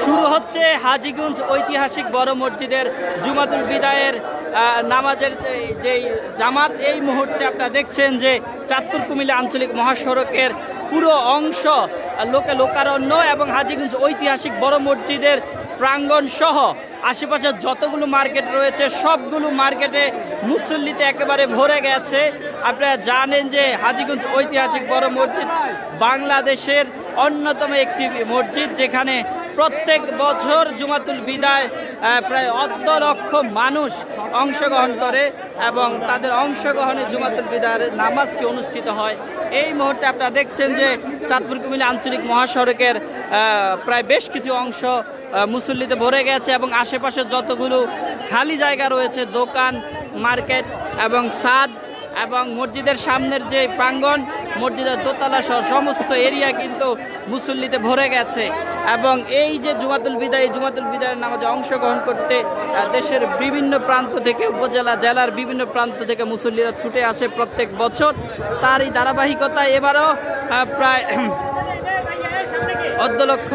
শুরু হচ্ছে হাজীগঞ্জ ঐতিহাসিক বড় মসজিদের জুমাতুল বিদায়ের নামাজের যে জামাত। এই মুহূর্তে আপনারা দেখছেন যে চাঁদপুর কুমিল্লা আঞ্চলিক মহাসড়কের পুরো অংশ লোকে লোকারণ্য এবং হাজীগঞ্জ ঐতিহাসিক বড় মসজিদের প্রাঙ্গণ সহ আশেপাশের যতগুলো মার্কেট রয়েছে সবগুলো মার্কেটে মুসল্লিতে একেবারে ভরে গেছে। আপনারা জানেন যে হাজীগঞ্জ ঐতিহাসিক বড় মসজিদ বাংলাদেশের অন্যতম একটি মসজিদ, যেখানে প্রত্যেক বছর জুমাতুল বিদায় প্রায় ১.৫ লক্ষ মানুষ অংশগ্রহণ করে এবং তাদের অংশগ্রহণে জুমাতুল বিদায়ের নামাজটি অনুষ্ঠিত হয়। এই মুহূর্তে আপনারা দেখছেন যে চাঁদপুর কুমিল্লা আঞ্চলিক মহাসড়কের প্রায় বেশ কিছু অংশ মুসল্লিতে ভরে গেছে এবং আশেপাশের যতগুলো খালি জায়গা রয়েছে, দোকান, মার্কেট এবং ছাদ এবং মসজিদের সামনের যে প্রাঙ্গণ, মসজিদের দোতলা সহ সমস্ত এরিয়া কিন্তু মুসল্লিতে ভরে গেছে। এবং এই যে জুমাতুল বিদায়ের নামাজে অংশগ্রহণ করতে দেশের বিভিন্ন প্রান্ত থেকে, উপজেলা জেলার বিভিন্ন প্রান্ত থেকে মুসল্লিরা ছুটে আসে প্রত্যেক বছর। তারই ধারাবাহিকতায় এবারও প্রায় ১.৫ লক্ষ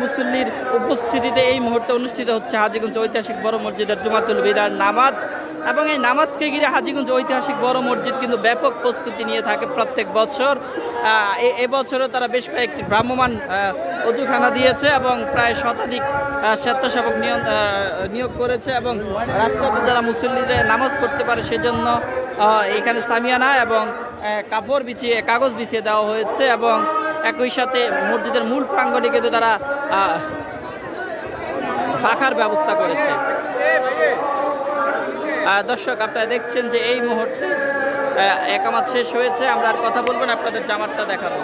মুসল্লির উপস্থিতিতে এই মুহূর্তে অনুষ্ঠিত হচ্ছে হাজীগঞ্জ ঐতিহাসিক বড় মসজিদের জুমাতুল বিদায়ের নামাজ। এবং এই নামাজকে ঘিরে হাজীগঞ্জ ঐতিহাসিক বড় মসজিদ কিন্তু ব্যাপক প্রস্তুতি নিয়ে থাকে প্রত্যেক বছর। এবছরও তারা বেশ কয়েকটি ভ্রাম্যমাণ অজুখানা দিয়েছে এবং প্রায় শতাধিক স্বেচ্ছাসেবক নিয়োগ করেছে এবং রাস্তাতে যারা মুসল্লিরা নামাজ পড়তে পারে সেজন্য এখানে সামিয়ানা এবং কাগজ বিছিয়ে দেওয়া হয়েছে এবং একই সাথে মসজিদের মূল প্রাঙ্গণে কিন্তু তারা ফাঁকার ব্যবস্থা করেছে। দর্শক, আপনারা দেখছেন যে এই মুহূর্তে একামাত শেষ হয়েছে। আমরা আর কথা বলবো না, আপনাদের জামাতটা দেখাবো।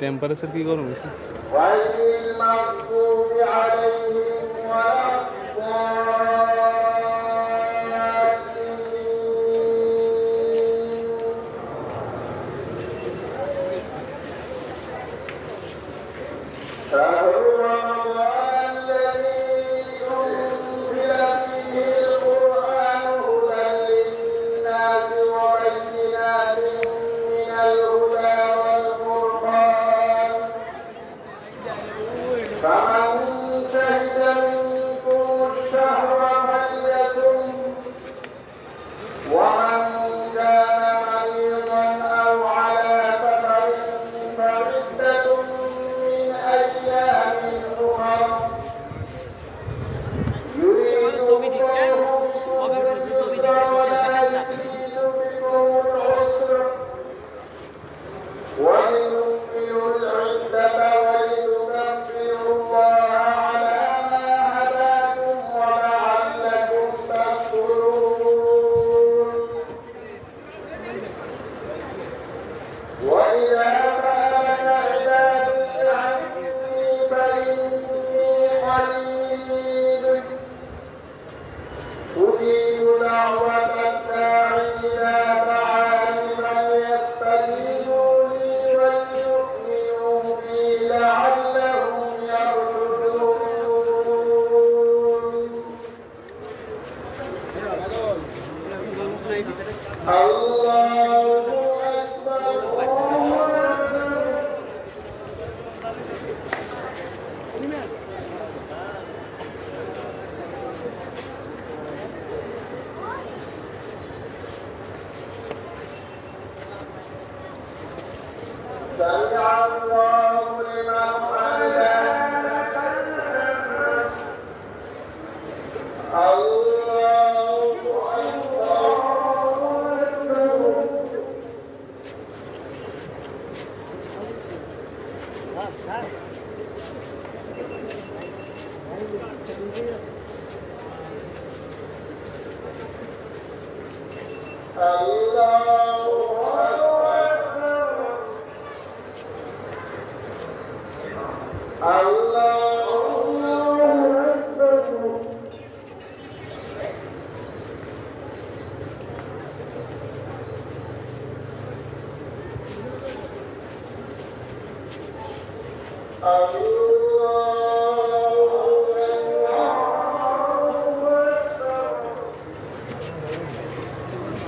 টেম্পারেচার কি গরম হয়েছে?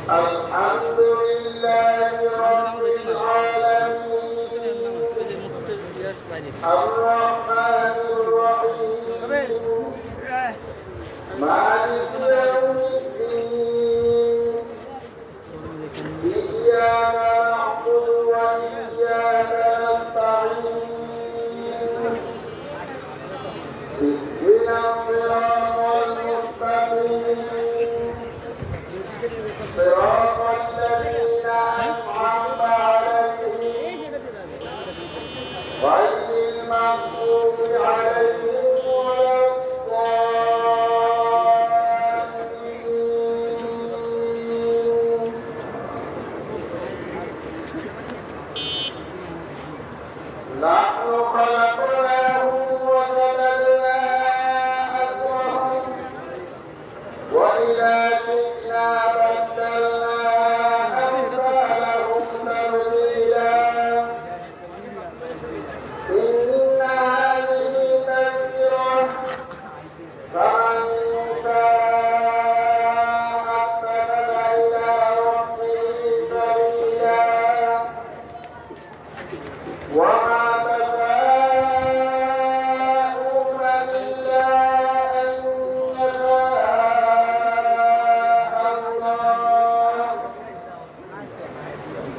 الحمد لله رب العالمين الرحمن الرحيم مالك يوم الدين إياك نعبد وإياك نستعين اهدنا الصراط المستقيم صراط الذين أنعمت عليهم غير المغضوب عليهم ولا الضالين نحن خلقناهم وجعلنا أجرهم وإذا شئنا بدلنا أمثالهم تبديلا إن هذه تذكرة فمن شاء اتخذ إلى ربه سبيلا وما تشاءون إلا أن يشاء الله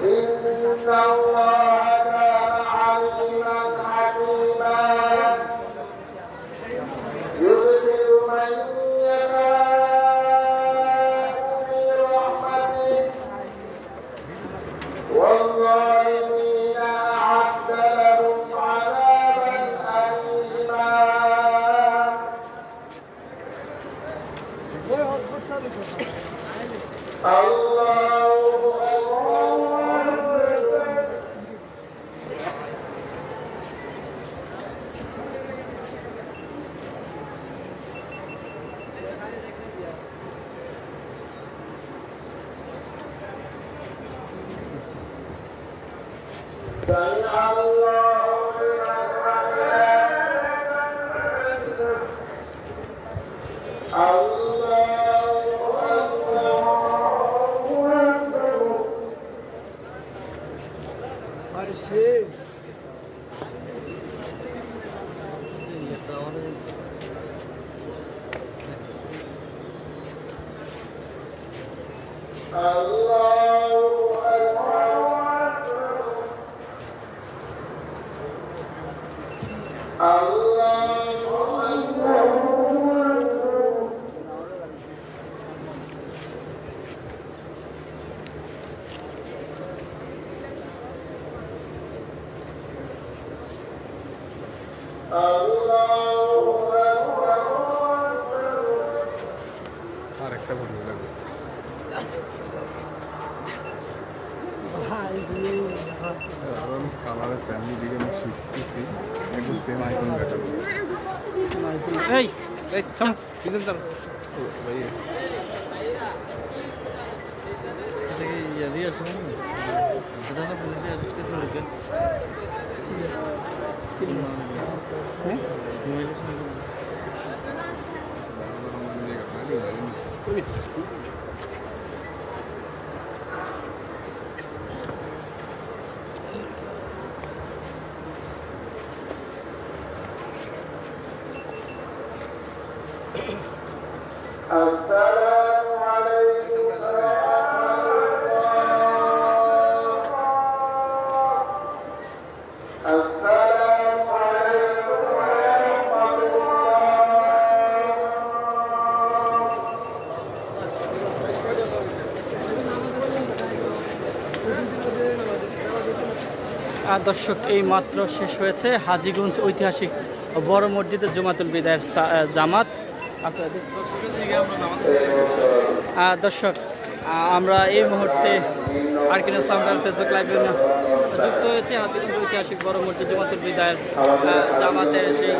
إن الله كان عليما حكيما يدخل من يشاء في رحمته والظالمين أعد لهم عذابا أليما الله أكبر سمع الله لمن حمده الله أكبر Parecer. الله أكبر الله أكبر আরেকটা ভিডিও লাগবে কারণ কালারের ফ্যামিলি দিকে আমি শিখতেছি একটু সেম আইকন দেখাবো এই এই থাম পিছন চাল ও ভাই السلام عليكم ورحمة الله السلام عليكم ورحمة الله দর্শক এই মাত্র শেষ হয়েছে হাজীগঞ্জ ঐতিহাসিক বড় মসজিদের জুমাতুল বিদায়ের জামাত। আপনারা দর্শক আমরা এই মুহূর্তে আরকিনা সাউন্ড ফেসবুক লাইভে যুক্ত হয়েছে হাজীগঞ্জ ঐতিহাসিক বড় মসজিদ জুমাতুল বিদায়ের জামাতের সেই